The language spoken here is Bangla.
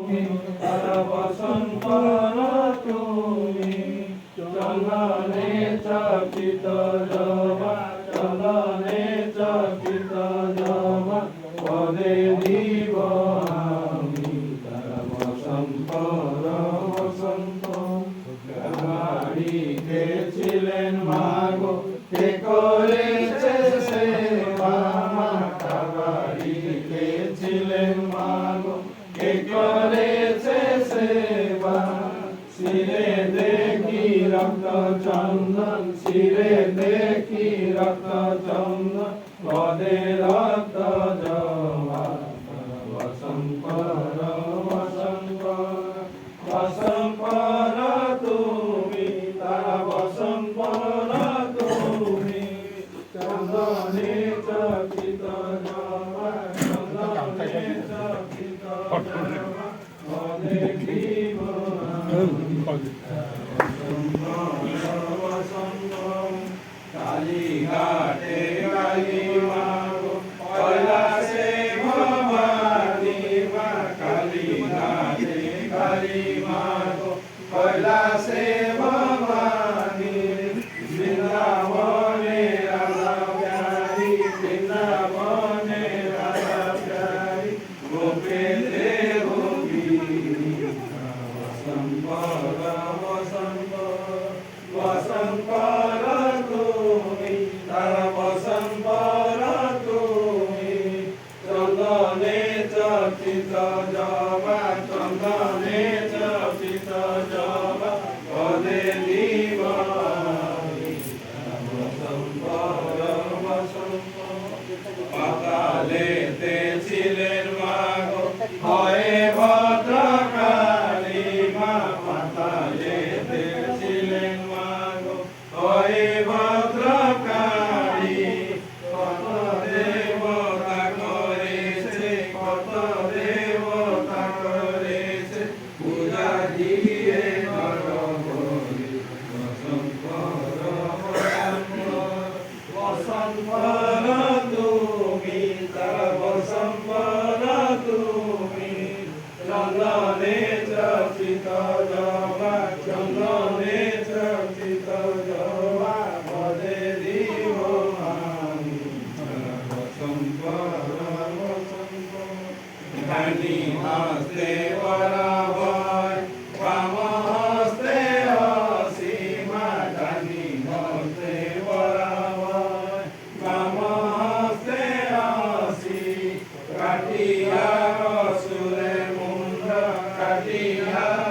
তুমি তারা বসন্ত তুমি চন্দনে চকিত জবা চন্দনে চকিত জবা পদে দিব আমি তারা বসন্ত বসন্ত গাড়িতে ছিলেন মাগো কে করেছে সেবা মাতা বাড়িতে ছিলেন মাগো কে করেছে সেবা শিরে দেখি রক্ত চন্দন শিরে দেখি রক্ত চন্দন পদে রক্ত জবা বসন্তর বসন্তর বসন্তর তুমি তারা বসন্তর তুমি চন্দনে চকিত জবা চন্দনে চকিত জবা পদে দিব কালীঘাটে কালী মাগো কৈলাসে ভবানী মা কালীঘাটে কালী মাগো কৈলাসে ভবানী বৃন্দাবনে রাধা প্যারি বৃন্দাবনে রাধা প্যারি গোপেতে গোপী বসন্তর বসন্তর তুমি তারা বসন্তর তুমি চন্দনে চকিত জবা চন্দনে চকিত জবা পদে দিব বসন্তর বসন্ত পাতালেতে ছিলেন মাগো হয়ে ভদ্রকালী মা পাতালেতে ছিলেন মাগো হয়ে ভদ্রকালী কত দেবতা করেছে কত দেবতা করেছে পূজা দিয়ে নরবলি বসন্তর বসন্তর তুমি তারা বসন্তর তুমি চন্দনে চকিত জবা চন্দনে চকিত জবা পদে দিব আমি বসন্তর বসন্ত ডানি হস্তে বরাবর বাম হস্তে অসীমা ডানি হস্তে বরাবর বাম হস্তে অসী কাটিয়া অসুরে মুন্ড কাটিয়া